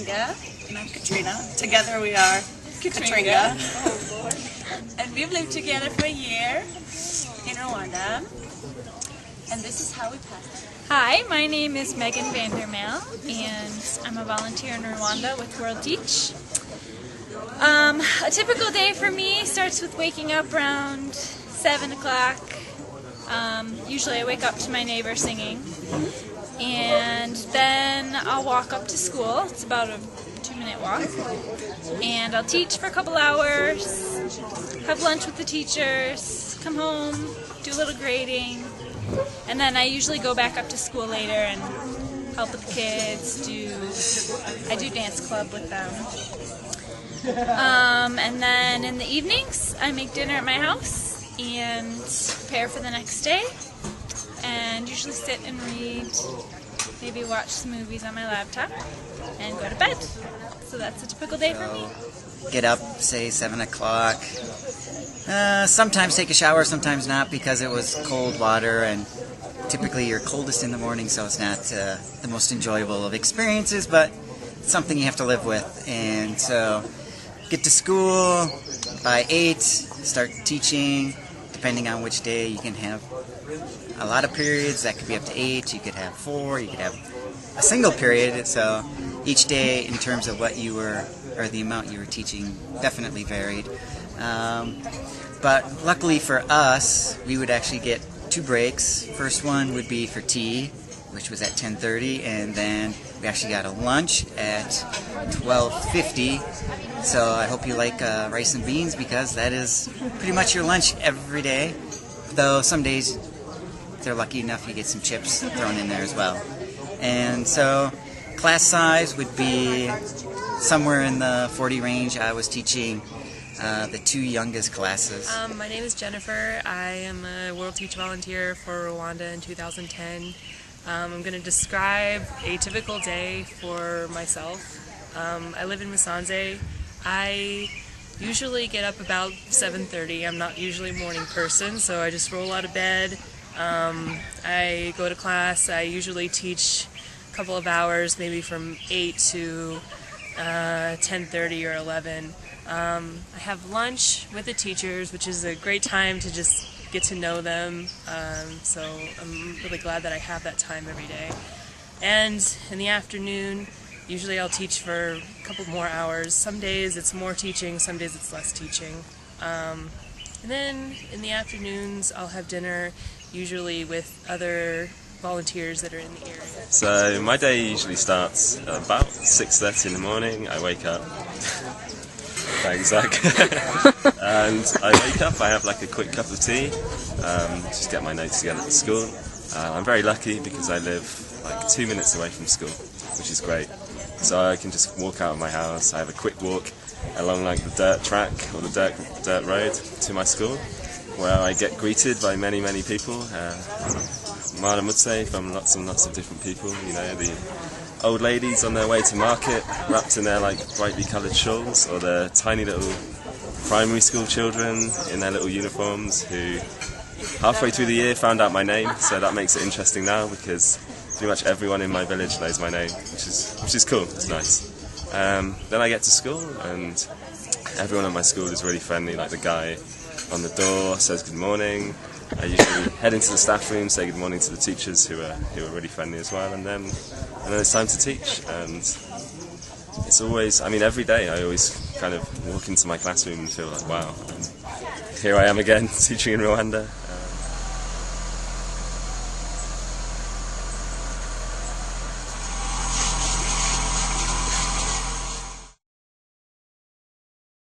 Katringa, and I'm Katrina. Together we are Katringa. Oh, Lord. And we've lived together for a year in Rwanda. And this is how we pass it. Hi, my name is Megan Vandermeer, and I'm a volunteer in Rwanda with World Teach. A typical day for me starts with waking up around 7 o'clock. Usually I wake up to my neighbor singing, and then I'll walk up to school. It's about a 2-minute walk, and I'll teach for a couple hours, have lunch with the teachers, come home, do a little grading, and then I usually go back up to school later and help with the kids. I do dance club with them. And then in the evenings, I make dinner at my house and prepare for the next day, and usually sit and read, maybe watch some movies on my laptop, and go to bed. So that's a typical day for me. Get up, say 7 o'clock. Sometimes take a shower, sometimes not, because it was cold water, and typically you're coldest in the morning, so it's not the most enjoyable of experiences, but it's something you have to live with. And so get to school by 8, start teaching. Depending on which day, you can have a lot of periods. That could be up to 8, you could have 4, you could have a single period. So each day, in terms of what you were, or the amount you were teaching, definitely varied. But luckily for us, we would actually get 2 breaks. First one would be for tea, which was at 10:30, and then we actually got a lunch at 12:50. So I hope you like rice and beans, because that is pretty much your lunch every day. Though some days, if they're lucky enough, you get some chips thrown in there as well. And so class size would be somewhere in the 40 range. I was teaching the 2 youngest classes. My name is Jennifer. I am a World Teach volunteer for Rwanda in 2010. I'm going to describe a typical day for myself. I live in Musanze. I usually get up about 7:30. I'm not usually a morning person, so I just roll out of bed. I go to class. I usually teach a couple of hours, maybe from 8 to 10:30 or 11. I have lunch with the teachers, which is a great time to just get to know them, so I'm really glad that I have that time every day. And in the afternoon, usually I'll teach for a couple more hours. Some days it's more teaching, some days it's less teaching. And then in the afternoons I'll have dinner, usually with other volunteers that are in the area. So my day usually starts at about 6:30 in the morning. I wake up. Thanks, Zach. And I wake up, I have like a quick cup of tea, just get my notes together for school. I'm very lucky because I live like 2 minutes away from school, which is great. So I can just walk out of my house. I have a quick walk along like the dirt track or the dirt road to my school, where I get greeted by many people. Maramutse from lots and lots of different people. You know, the old ladies on their way to market, wrapped in their like brightly coloured shawls, or the tiny little primary school children in their little uniforms who halfway through the year found out my name, so that makes it interesting now because pretty much everyone in my village knows my name, which is cool. It's nice. Then I get to school, and everyone at my school is really friendly. Like the guy on the door says good morning. I usually head into the staff room, say good morning to the teachers who are really friendly as well, and then it's time to teach. And it's always, I mean, every day I always kind of walk into my classroom and feel like, wow, here I am again teaching in Rwanda.